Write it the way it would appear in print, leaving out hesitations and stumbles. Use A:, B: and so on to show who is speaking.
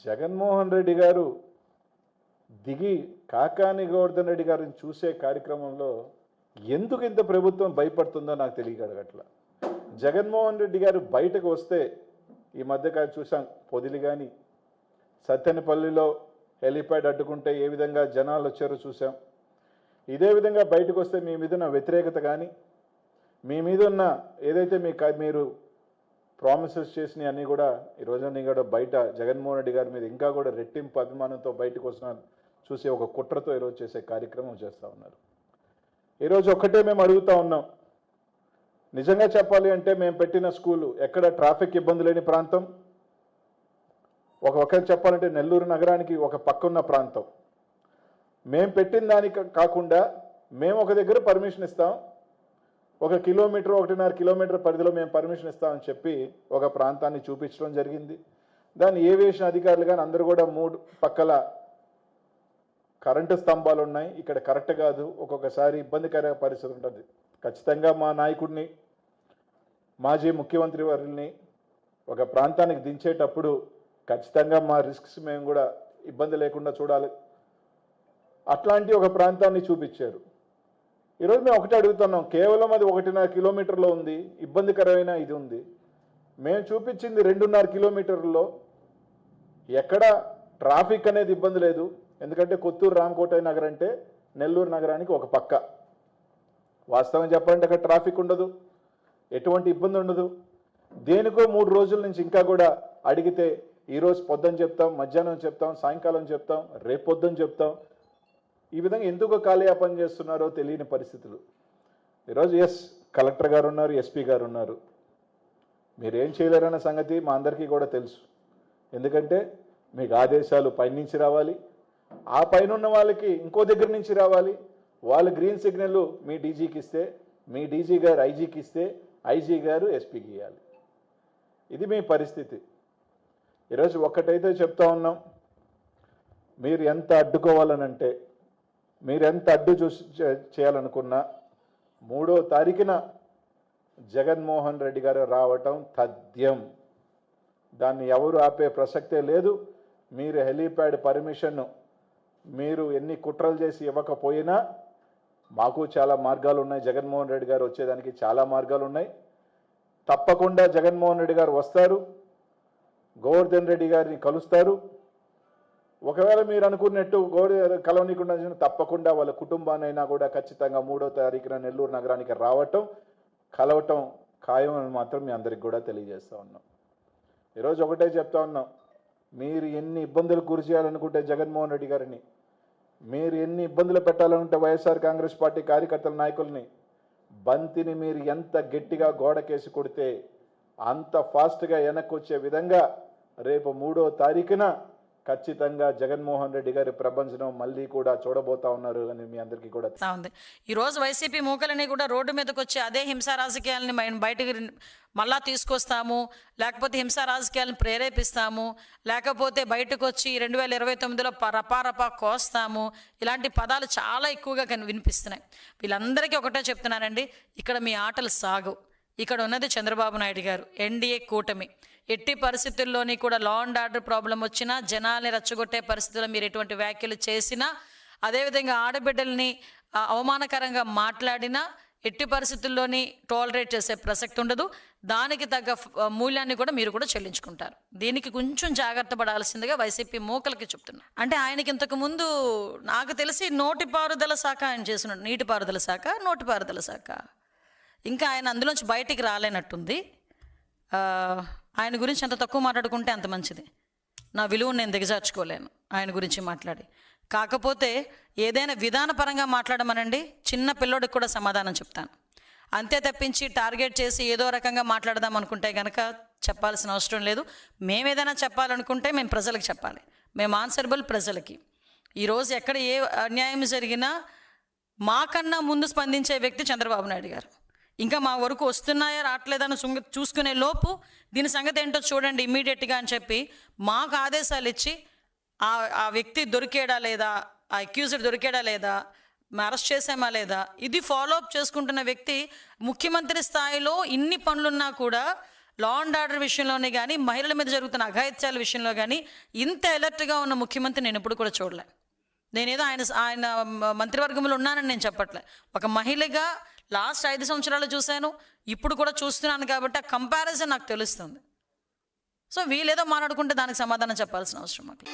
A: జగన్మోహన్ రెడ్డి గారు దిగి కాకాని గోవర్ధన్ రెడ్డి గారిని చూసే కార్యక్రమంలో ఎందుకు ఇంత ప్రభుత్వం భయపడుతుందో నాకు తెలియగలగట్ల. జగన్మోహన్ రెడ్డి గారు బయటకు వస్తే ఈ మధ్యకాలం చూసాం, పొదిలి కానీ సత్తెనపల్లిలో హెలిప్యాడ్ అడ్డుకుంటే ఏ విధంగా జనాలు వచ్చారో చూసాం. ఇదే విధంగా బయటకు వస్తే మీ మీద ఉన్న వ్యతిరేకత కానీ, మీ మీద ఉన్న ఏదైతే మీరు ప్రామిసెస్ చేసినవి అన్నీ కూడా ఈరోజన్నీ కూడా బయట జగన్మోహన్ రెడ్డి గారి మీద ఇంకా కూడా రెట్టింపు అభిమానంతో బయటకు వస్తున్న చూసే ఒక కుట్రతో ఈరోజు చేసే కార్యక్రమం చేస్తూ ఉన్నారు. ఈరోజు ఒక్కటే మేము అడుగుతూ ఉన్నాం, నిజంగా చెప్పాలి అంటే మేము పెట్టిన స్కూలు ఎక్కడ ట్రాఫిక్ ఇబ్బంది లేని ప్రాంతం, ఒక చెప్పాలంటే నెల్లూరు నగరానికి ఒక పక్కన్న ప్రాంతం. మేము పెట్టిన దానికి కాకుండా మేము ఒక దగ్గర పర్మిషన్ ఇస్తాం, 1 కిలోమీటర్ 1.5 కిలోమీటర్ పరిధిలో మేము పర్మిషన్ ఇస్తామని చెప్పి ఒక ప్రాంతాన్ని చూపించడం జరిగింది. దాన్ని ఏవియేషన్ అధికారులు కానీ అందరూ కూడా 3 పక్కల కరెంటు స్తంభాలు ఉన్నాయి, ఇక్కడ కరెక్ట్ కాదు, ఒక్కొక్కసారి ఇబ్బందికర పరిస్థితి ఉంటుంది. ఖచ్చితంగా మా నాయకుడిని, మాజీ ముఖ్యమంత్రి వారిని ఒక ప్రాంతానికి దించేటప్పుడు ఖచ్చితంగా మా రిస్క్స్ మేము కూడా ఇబ్బంది లేకుండా చూడాలి. అట్లాంటి ఒక ప్రాంతాన్ని చూపించారు. ఈరోజు మేము ఒకటే అడుగుతున్నాం, కేవలం అది 1.5 కిలోమీటర్లో ఉంది, ఇబ్బందికరమైన ఇది ఉంది. మేము చూపించింది 2.5 కిలోమీటర్లో ఎక్కడ ట్రాఫిక్ అనేది ఇబ్బంది లేదు. ఎందుకంటే కొత్తూరు రామకోటయ్య నగర్ అంటే నెల్లూరు నగరానికి ఒక పక్క. వాస్తవం చెప్పాలంటే అక్కడ ట్రాఫిక్ ఉండదు, ఎటువంటి ఇబ్బంది ఉండదు. దేనికో 3 రోజుల నుంచి ఇంకా కూడా అడిగితే ఈరోజు పొద్దున చెప్తాం, మధ్యాహ్నం చెప్తాం, సాయంకాలం చెప్తాం, రేపు పొద్దున చెప్తాం. ఈ విధంగా ఎందుకు కాలయాపన చేస్తున్నారో తెలియని పరిస్థితులు. ఈరోజు కలెక్టర్ గారు ఉన్నారు, ఎస్పీ గారు ఉన్నారు. మీరేం చేయలేరన్న సంగతి మా అందరికీ కూడా తెలుసు. ఎందుకంటే మీకు ఆదేశాలు పైనుంచి రావాలి, ఆ పైన ఉన్న వాళ్ళకి ఇంకో దగ్గర నుంచి రావాలి. వాళ్ళు గ్రీన్ సిగ్నల్ మీ డీజీకి ఇస్తే, మీ డీజీ గారు ఐజీకి ఇస్తే, ఐజీ గారు ఎస్పీకి ఇవ్వాలి. ఇది మీ పరిస్థితి. ఈరోజు ఒక్కటైతే చెప్తా ఉన్నాం, మీరు ఎంత అడ్డుకోవాలనంటే, మీరు ఎంత అడ్డు చేయాలనుకున్నా 3వ తారీఖున జగన్మోహన్ రెడ్డి గారు రావటం తథ్యం. దాన్ని ఎవరు ఆపే ప్రసక్తే లేదు. మీరు హెలీప్యాడ్ పర్మిషన్ మీరు ఎన్ని కుట్రలు చేసి ఇవ్వకపోయినా మాకు చాలా మార్గాలు ఉన్నాయి. జగన్మోహన్ రెడ్డి గారు వచ్చేదానికి చాలా మార్గాలు ఉన్నాయి. తప్పకుండా జగన్మోహన్ రెడ్డి గారు వస్తారు, గోవర్ధన్ రెడ్డి గారిని కలుస్తారు. ఒకవేళ మీరు అనుకున్నట్టు కలవనీకుండా తప్పకుండా వాళ్ళ కుటుంబాన్నైనా కూడా ఖచ్చితంగా 3వ తారీఖున నెల్లూరు నగరానికి రావటం, కలవటం ఖాయం అని మాత్రం మీ అందరికి కూడా తెలియజేస్తూ ఉన్నాం. ఈరోజు ఒకటే చెప్తా ఉన్నాం, మీరు ఎన్ని ఇబ్బందులు గురి చేయాలనుకుంటే జగన్మోహన్ రెడ్డి గారిని, మీరు ఎన్ని ఇబ్బందులు పెట్టాలనుకుంటే వైఎస్ఆర్ కాంగ్రెస్ పార్టీ కార్యకర్తల నాయకుల్ని, బంతిని మీరు ఎంత గట్టిగా గోడకేసి కొడితే అంత ఫాస్ట్గా వెనక్కి వచ్చే విధంగా రేపు 3వ తారీఖున ఖచ్చితంగా జగన్మోహన్ రెడ్డి గారి ప్రపంచం మళ్ళీ కూడా చూడబోతా ఉన్నారు అని మీ అందరికీ కూడా
B: ఉంది. ఈరోజు వైసీపీ మూకలని కూడా రోడ్డు మీదకి వచ్చి అదే హింసా రాజకీయాలని బయటకు మళ్ళా తీసుకొస్తాము, లేకపోతే హింసా రాజకీయాలను ప్రేరేపిస్తాము, లేకపోతే బయటకు వచ్చి 2029లో రపారపా కోస్తాము, ఇలాంటి పదాలు చాలా ఎక్కువగా వినిపిస్తున్నాయి. వీళ్ళందరికీ ఒకటే చెప్తున్నానండి, ఇక్కడ మీ ఆటలు సాగు. ఇక్కడ ఉన్నది చంద్రబాబు నాయుడు గారు, ఎన్డీఏ కూటమి. ఎట్టి పరిస్థితుల్లోని కూడా లా అండ్ ఆర్డర్ ప్రాబ్లం వచ్చినా, జనాల్ని రెచ్చగొట్టే పరిస్థితుల్లో మీరు ఎటువంటి వ్యాఖ్యలు చేసినా, అదేవిధంగా ఆడబిడ్డల్ని అవమానకరంగా మాట్లాడినా ఎట్టి పరిస్థితుల్లోని టాలరేట్ చేసే ప్రసక్తి ఉండదు. దానికి తగ్గ మూల్యాన్ని కూడా మీరు కూడా చెల్లించుకుంటారు. దీనికి కొంచెం జాగ్రత్త పడాల్సిందిగా వైసీపీ మూకలకి చెప్తున్నారు. అంటే ఆయనకి ఇంతకు ముందు నాకు తెలిసి నోటిపారుదల శాఖ ఆయన చేస్తున్నాడు, నీటిపారుదల శాఖ, నోటిపారుదల శాఖ. ఇంకా ఆయన అందులోంచి బయటికి రాలేనట్టుంది. ఆయన గురించి ఎంత తక్కువ మాట్లాడుకుంటే అంత మంచిది. నా విలువను నేను దిగజార్చుకోలేను ఆయన గురించి మాట్లాడి. కాకపోతే ఏదైనా విధానపరంగా మాట్లాడమనండి, చిన్న పిల్లోడికి కూడా సమాధానం చెప్తాను. అంతే తప్పించి టార్గెట్ చేసి ఏదో రకంగా మాట్లాడదాం అనుకుంటే కనుక చెప్పాల్సిన అవసరం లేదు. మేము ఏదైనా చెప్పాలనుకుంటే మేము ప్రజలకు చెప్పాలి, మేము ఆన్సరబుల్ ప్రజలకి. ఈరోజు ఎక్కడ ఏ అన్యాయం జరిగినా మాకన్నా ముందు స్పందించే వ్యక్తి చంద్రబాబు నాయుడు గారు. ఇంకా మా వరకు వస్తున్నాయా రావట్లేదని చూసుకునే లోపు దీని సంగతి ఏంటో చూడండి ఇమ్మీడియట్గా అని చెప్పి మాకు ఆదేశాలు ఇచ్చి ఆ వ్యక్తి దొరికేడా లేదా, ఆ అక్యూజ్డ్ దొరికేడా లేదా, అరెస్ట్ చేసామా లేదా, ఇది ఫాలోఅప్ చేసుకుంటున్న వ్యక్తి ముఖ్యమంత్రి స్థాయిలో ఇన్ని పనులున్నా కూడా లా అండ్ ఆర్డర్ విషయంలోనే కానీ మహిళల మీద జరుగుతున్న అఘాయిత్యాల విషయంలో కానీ ఇంత అలర్ట్గా ఉన్న ముఖ్యమంత్రి నేను ఎప్పుడు కూడా చూడలే. నేనేదో ఆయన మంత్రివర్గంలో ఉన్నానని నేను చెప్పట్లే. ఒక మహిళగా లాస్ట్ 5 సంవత్సరాలు చూశాను, ఇప్పుడు కూడా చూస్తున్నాను కాబట్టి ఆ కంపారిజన్ నాకు తెలుస్తుంది. సో వీళ్ళేదో మాట్లాడుకుంటే దానికి సమాధానం చెప్పాల్సిన అవసరం మాకు.